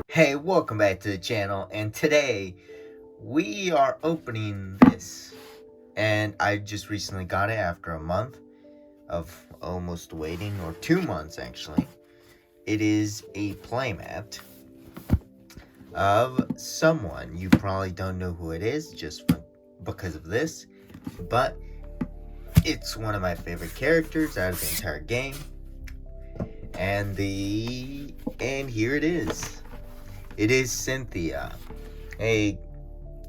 Hey, welcome back to the channel, and today we are opening this, and I just recently got it after a month of almost waiting, or 2 months actually. It is a playmat of someone. You probably don't know who it is just because of this, but it's one of my favorite characters out of the entire game, and here it is. It is Cynthia. Hey,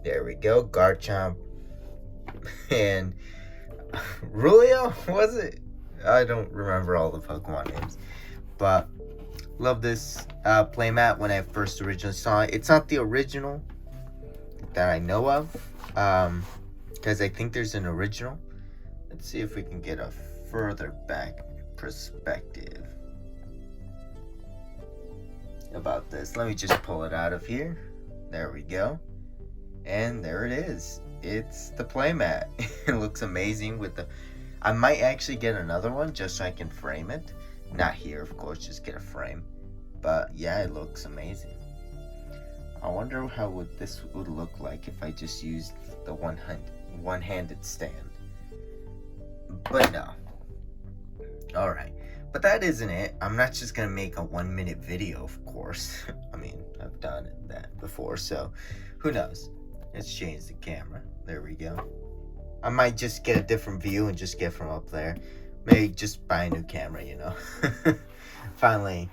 there we go, Garchomp, and Rulio, was it? I don't remember all the Pokemon names, but love this playmat when I first originally saw it. It's not the original that I know of, because I think there's an original. Let's see if we can get a further back perspective about this. Let me just pull it out of here. There we go. And there it is. It's the playmat. It looks amazing with the... I might actually get another one just so I can frame it. Not here, of course, just get a frame. But yeah, it looks amazing. I wonder how this would look like if I just used the one-handed stand. But no. Alright. But that isn't it. I'm not just going to make a 1-minute video, of course. I mean, I've done that before, so who knows. Let's change the camera. There we go. I might just get a different view and just get from up there. Maybe just buy a new camera, you know. Finally.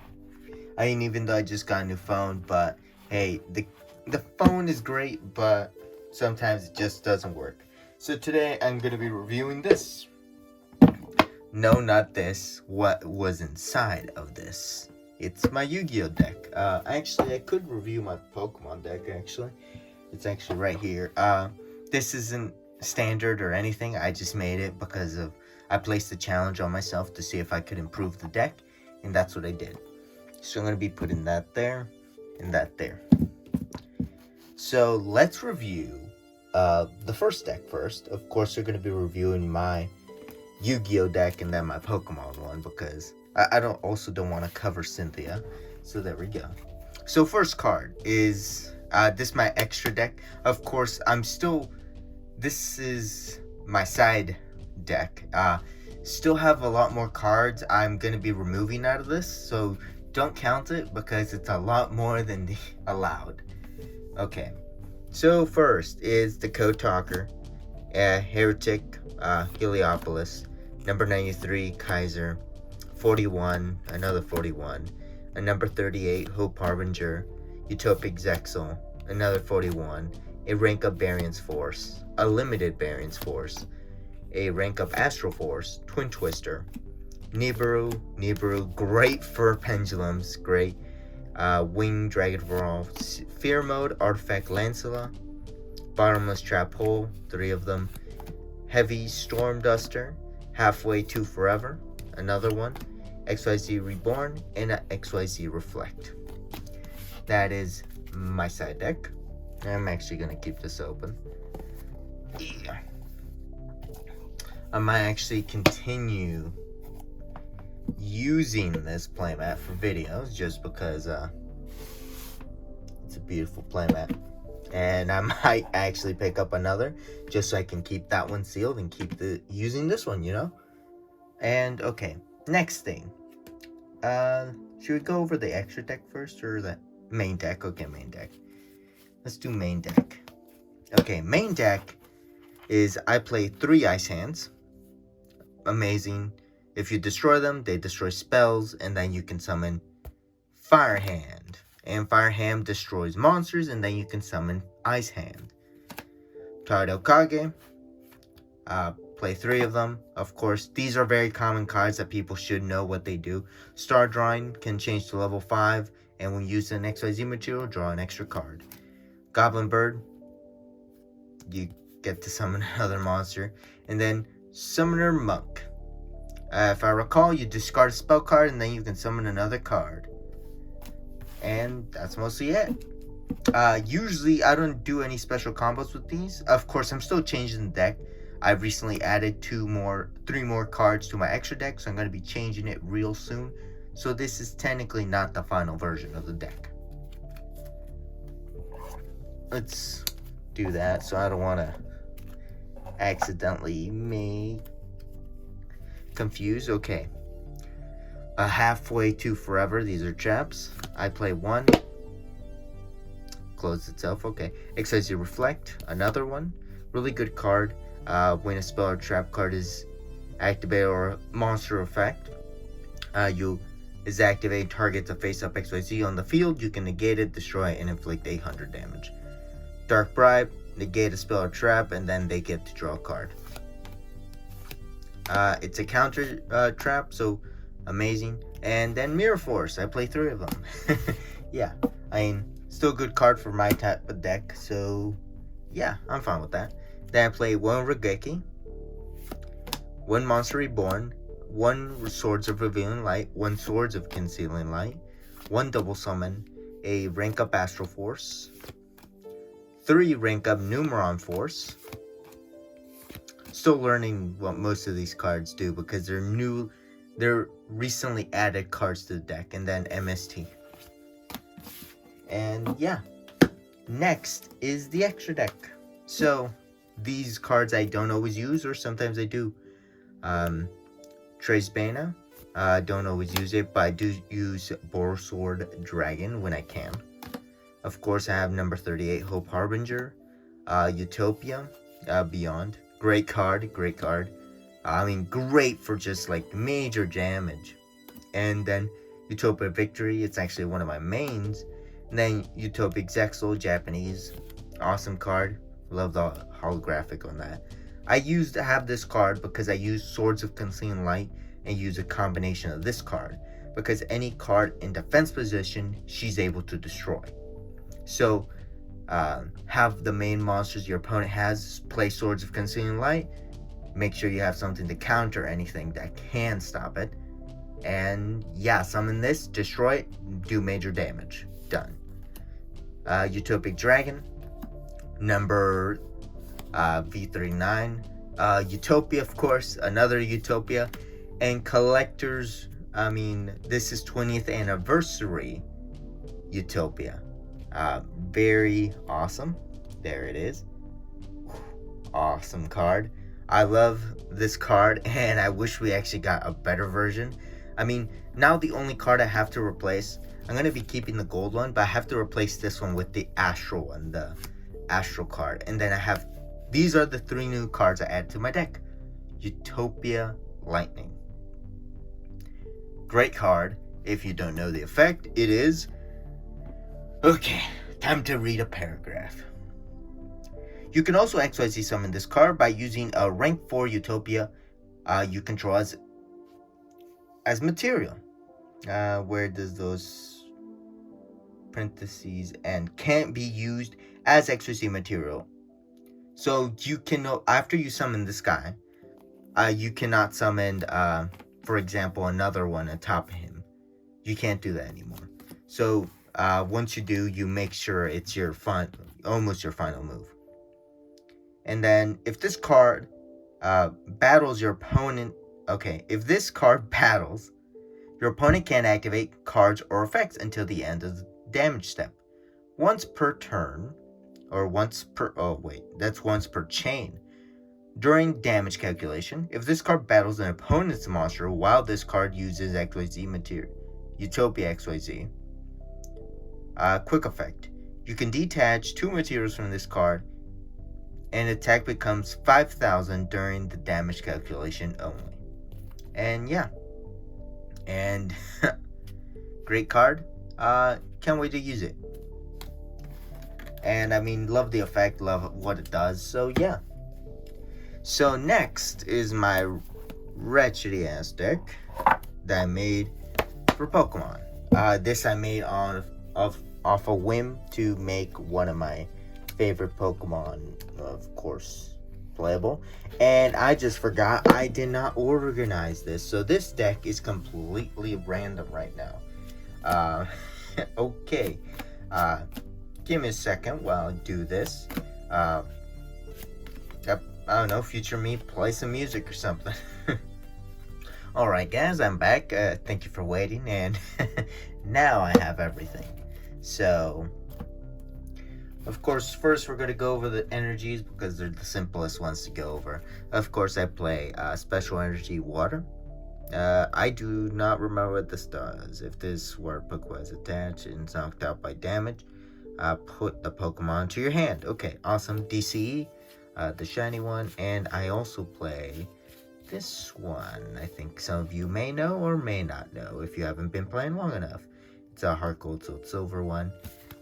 I mean, even though I just got a new phone, but hey, the phone is great, but sometimes it just doesn't work. So today I'm going to be reviewing this. No, not this. What was inside of this? It's my Yu-Gi-Oh deck. Actually, I could review my Pokemon deck, actually. It's actually right here. This isn't standard or anything. I just made it because I placed a challenge on myself to see if I could improve the deck, and that's what I did. So I'm going to be putting that there and that there. So let's review the first deck first. Of course, we're going to be reviewing my Yu-Gi-Oh deck and then my Pokemon one, because I don't want to cover Cynthia. So there we go. So first card is this is my extra deck. Of course, this is my side deck. Still have a lot more cards I'm going to be removing out of this, so don't count it because it's a lot more than the allowed. Okay, so first is the Code Talker, Heretic, Heliopolis, number 93, Kaiser, 41, another 41, a number 38, Hope Harbinger, Utopic Zexal, another 41, a rank up Variance Force, a limited Variance Force, a rank up Astral Force, Twin Twister, Nibiru, great for pendulums, great, Wing Dragon Brawl, Fear Mode, Artifact Lancela, Bottomless Trap Hole, 3 of them, Heavy Storm Duster, Halfway to Forever, another one, XYZ Reborn, and a XYZ Reflect. That is my side deck. I'm actually going to keep this open. Yeah. I might actually continue using this playmat for videos just because it's a beautiful playmat. And I might actually pick up another just so I can keep that one sealed and keep using this one, you know? And okay, next thing. Should we go over the extra deck first or the main deck? Okay, main deck. Let's do main deck. Okay, main deck is I play 3 Ice Hands. Amazing. If you destroy them, they destroy spells, and then you can summon Fire Hand. And Fire Hand destroys monsters, and then you can summon Ice Hand. Tardel Kage. Play 3 of them. Of course, these are very common cards that people should know what they do. Star Drawing can change to level 5, and when used in XYZ material, draw an extra card. Goblin Bird. You get to summon another monster. And then Summoner Monk. If I recall, you discard a spell card, and then you can summon another card. And that's mostly it. Usually I don't do any special combos with these. Of course, I'm still changing the deck. I've recently added 3 more cards to my extra deck, so I'm going to be changing it real soon. So this is technically not the final version of the deck. Let's do that, so I don't want to accidentally make confuse. Okay. Halfway to forever. These are traps. I play 1. Close itself. Okay. Excites you reflect. Another one. Really good card. When a spell or trap card is activated or monster effect, is activated, targets a face-up XYZ on the field. You can negate it, destroy it, and inflict 800 damage. Dark Bribe, negate a spell or trap, and then they get to draw a card. It's a counter trap, so amazing. And then Mirror Force, I play 3 of them. Yeah, I mean, still a good card for my type of deck, so yeah, I'm fine with that. Then I play 1 Regeki, 1 Monster Reborn, 1 Swords of Revealing Light, 1 Swords of Concealing Light, 1 Double Summon, a Rank Up Astral Force, 3 Rank Up Numeron Force. Still learning what most of these cards do because they're recently added cards to the deck. And then MST. And yeah, next is the extra deck. So these cards I don't always use, or sometimes I do. Trace Bana, don't always use it, but I do use Borsword Dragon when I can. Of course, I have number 38, Hope Harbinger, Utopia, Beyond. Great card, great card. I mean, great for just like major damage. And then Utopia Victory, it's actually one of my mains. And then Utopia Zexal, Japanese, awesome card. Love the holographic on that. I used to have this card because I use Swords of Concealing Light and use a combination of this card. Because any card in defense position, she's able to destroy. So, have the main monsters your opponent has play Swords of Concealing Light. Make sure you have something to counter anything that can stop it. And yeah, summon this, destroy it, do major damage. Done. Utopic Dragon, number V39. Utopia, of course, another Utopia. And Collectors, I mean, this is 20th anniversary Utopia. Very awesome. There it is. Awesome card. I love this card, and I wish we actually got a better version. I mean, now the only card I have to replace, I'm going to be keeping the gold one, but I have to replace this one with the astral one, the astral card. And then I have, these are the 3 new cards I add to my deck. Utopia Lightning. Great card. If you don't know the effect, it is... Okay, time to read a paragraph. You can also XYZ summon this card by using a rank 4 Utopia you control as material. Where does those parentheses and can't be used as XYZ material. So you can, after you summon this guy, you cannot summon, for example, another one on top of him. You can't do that anymore. So once you do, you make sure it's your almost your final move. And then if this card battles your opponent, if this card battles, your opponent can't activate cards or effects until the end of the damage step. Once per turn, or once per, that's once per chain. During damage calculation, if this card battles an opponent's monster while this card uses XYZ material, Utopia XYZ, quick effect. You can detach 2 materials from this card, and attack becomes 5,000 during the damage calculation only. And yeah. And great card. Can't wait to use it. And I mean, love the effect, love what it does. So yeah. So next is my wretched ass deck that I made for Pokemon. This I made off a whim to make one of my favorite Pokemon, of course, playable. And I just forgot I did not organize this. So this deck is completely random right now. Okay. give me a second while I do this. I don't know, future me, play some music or something. Alright guys, I'm back. Thank you for waiting, and now I have everything. So, of course, first we're going to go over the energies because they're the simplest ones to go over. Of course, I play Special Energy Water. I do not remember what this does. If this water Pokemon is attached and it's knocked out by damage, put the Pokemon to your hand. Okay, awesome. DCE, the shiny one, and I also play this one. I think some of you may know or may not know if you haven't been playing long enough. It's a Heart Gold, so it's silver one.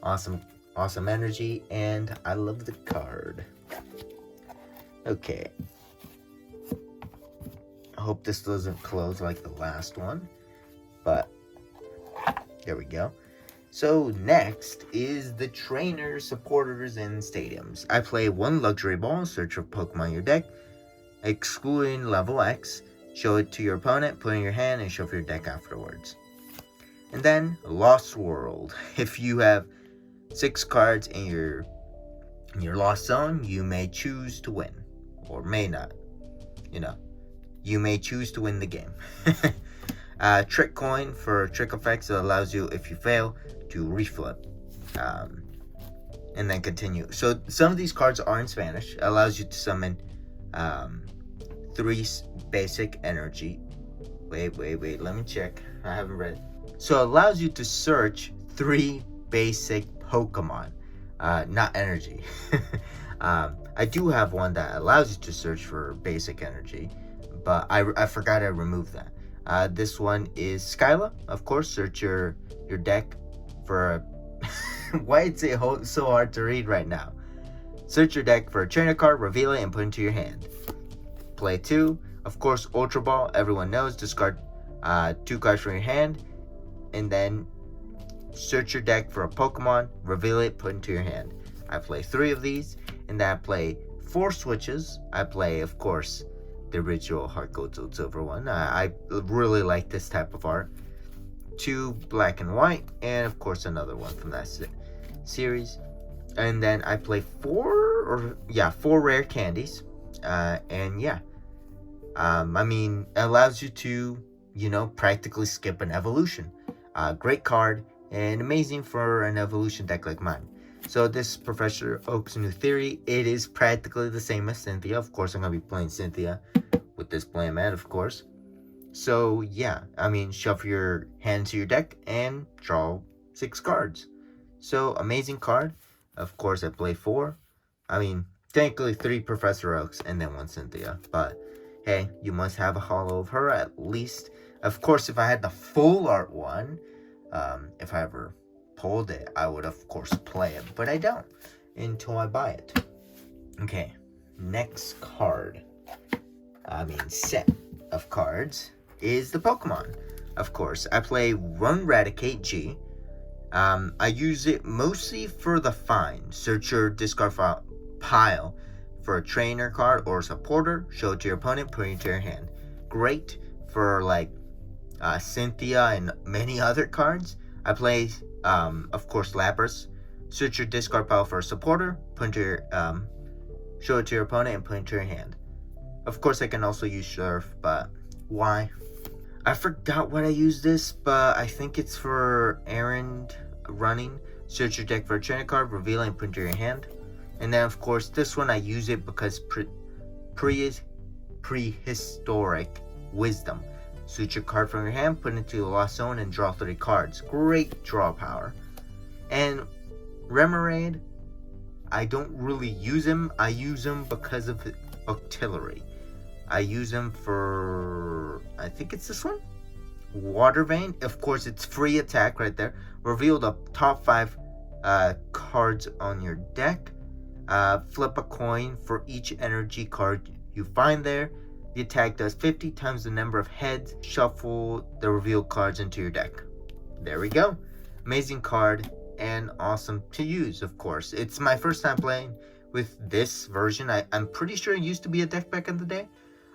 Awesome energy, and I love the card. Okay. I hope this doesn't close like the last one, but there we go. So next is the trainers, supporters, and stadiums. I play one luxury ball, search for Pokemon in your deck, excluding level X, show it to your opponent, put it in your hand, and shuffle your deck afterwards. And then Lost World. If you have 6 cards in your Lost Zone, you may choose to win, or may not, you may choose to win the game. Trick Coin for trick effects that allows you, if you fail, to reflip. And then continue. So some of these cards are in Spanish. It allows you to summon 3 basic energy. Wait, let me check. I haven't read it. So it allows you to search 3 basic Pokemon, not energy. I do have one that allows you to search for basic energy, but I forgot I removed that. This one is Skyla. Of course, search your deck for a why is it so hard to read right now? Search your deck for a trainer card, reveal it, and put it into your hand. Play 2. Of course, Ultra Ball, everyone knows. Discard 2 cards from your hand, and then search your deck for a Pokemon, reveal it, put it into your hand. I play 3 of these, and then I play 4 switches. I play, of course, the original Heart Gold Silver one. I really like this type of art. 2 black and white, and of course another one from that series. And then I play 4 rare candies. And yeah, I mean, it allows you to, practically skip an evolution. Great card, and amazing for an evolution deck like mine. So this Professor Oak's new theory, it is practically the same as Cynthia. Of course, I'm going to be playing Cynthia with this Playmat, of course. So yeah, I mean, shuffle your hand to your deck and draw 6 cards. So amazing card. Of course, I play 4. I mean, technically 3 Professor Oaks and then 1 Cynthia. But hey, you must have a holo of her at least. Of course, if I had the full art one, if I ever pulled it, I would of course play it, but I don't until I buy it. Okay, next card, set of cards is the Pokemon. Of course, I play Run Eradicate G. I use it mostly for the find. Search your discard pile for a trainer card or supporter, show it to your opponent, put it into your hand. Great for like Cynthia and many other cards. I play, of course, Lapras. Search your discard pile for a supporter, put into your, show it to your opponent, and put it into your hand. Of course, I can also use Surf, but why? I forgot what I use this, but I think it's for errand running. Search your deck for a trainer card, reveal it, and put it into your hand. And then, of course, this one I use it because prehistoric wisdom. Search your card from your hand, put it into the Lost Zone, and draw 3 cards. Great draw power. And Remoraid, I don't really use him. I use him because of artillery. I use him for, I think it's this one? Water Vein. Of course, it's free attack right there. Reveal the top 5 cards on your deck. Flip a coin for each energy card you find there. The attack does 50 times the number of heads. Shuffle the revealed cards into your deck. There we go. Amazing card and awesome to use, of course. It's my first time playing with this version. I'm pretty sure it used to be a deck back in the day.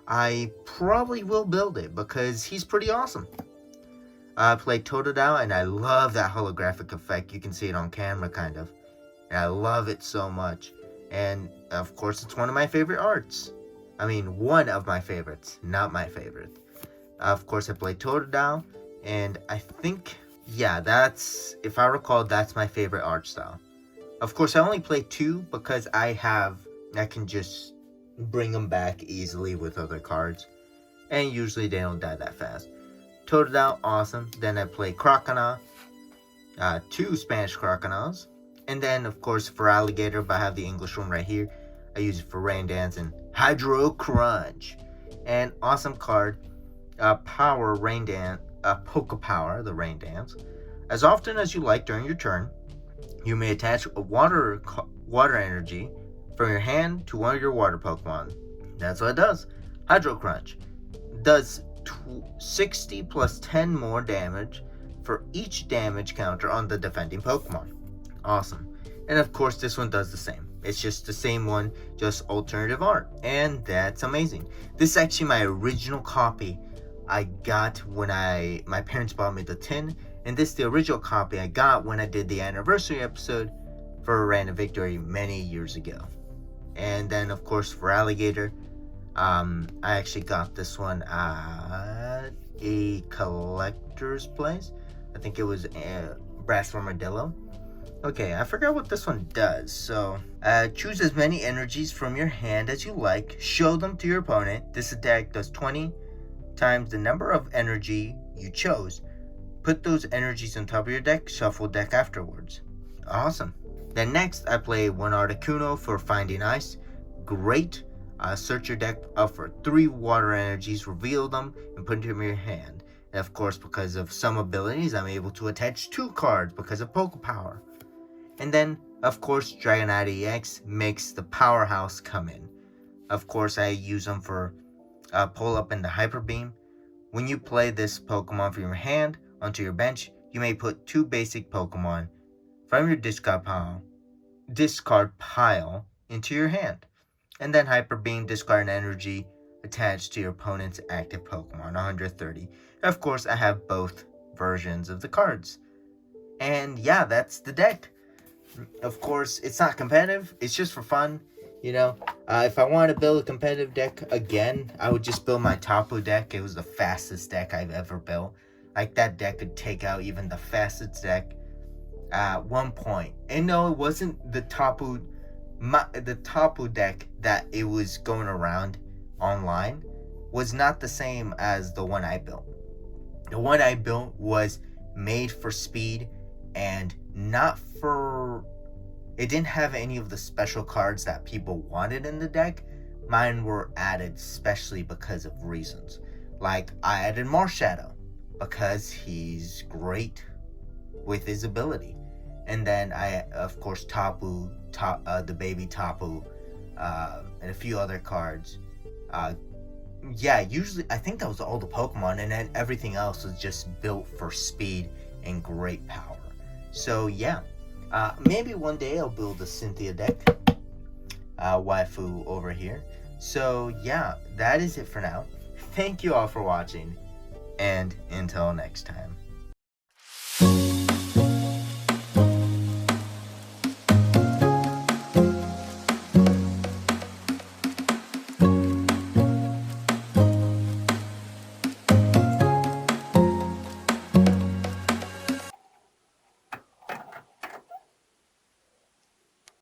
I probably will build it because he's pretty awesome. I played Totodile and I love that holographic effect. You can see it on camera kind of. and I love it so much. And of course, it's one of my favorite arts. I mean, one of my favorites, not my favorite. Of course, I play Totodile, and I think, yeah, if I recall, that's my favorite art style. Of course, I only play 2 because I can just bring them back easily with other cards, and usually they don't die that fast. Totodile, awesome. Then I play Crocodile, 2 Spanish Crocodiles, and then, of course, for Alligator, but I have the English one right here. I use it for Rain Dance and Hydro Crunch. And awesome card, Power Rain Dance, Poke Power, the Rain Dance. As often as you like during your turn, you may attach a water energy from your hand to one of your water Pokemon. That's what it does. Hydro Crunch does 60 plus 10 more damage for each damage counter on the defending Pokemon. Awesome. And of course, this one does the same. It's just the same one, just alternative art. And that's amazing. This is actually my original copy I got when my parents bought me the tin. And this is the original copy I got when I did the anniversary episode for Random Victory many years ago. And then, of course, for Alligator, I actually got this one at a collector's place. I think it was Brass Armadillo. Okay, I forgot what this one does. So, choose as many energies from your hand as you like. Show them to your opponent. This attack does 20 times the number of energy you chose. Put those energies on top of your deck. Shuffle deck afterwards. Awesome. Then next, I play 1 Articuno for Finding Ice. Great. Search your deck up for 3 water energies. Reveal them and put them in your hand. And of course, because of some abilities, I'm able to attach 2 cards because of Poke Power. And then, of course, Dragonite EX makes the powerhouse come in. Of course, I use them for pull up in the Hyper Beam. When you play this Pokemon from your hand onto your bench, you may put 2 basic Pokemon from your discard pile into your hand. And then Hyper Beam, discard an energy attached to your opponent's active Pokemon, 130. Of course, I have both versions of the cards. And yeah, that's the deck. Of course, it's not competitive. It's just for fun, you know. If I wanted to build a competitive deck again, I would just build my Tapu deck. It was the fastest deck I've ever built. Like, that deck could take out even the fastest deck at one point. And no, it wasn't the Tapu deck that it was going around online was not the same as the one I built. The one I built was made for speed and not for... It didn't have any of the special cards that people wanted in the deck. Mine were added especially because of reasons. Like, I added Marshadow because he's great with his ability. And then I, of course, the baby Tapu, and a few other cards. Usually, I think that was all the Pokemon, and then everything else was just built for speed and great power. So, yeah. Maybe one day I'll build a Cynthia deck. Waifu over here. So, yeah, that is it for now. Thank you all for watching, and until next time.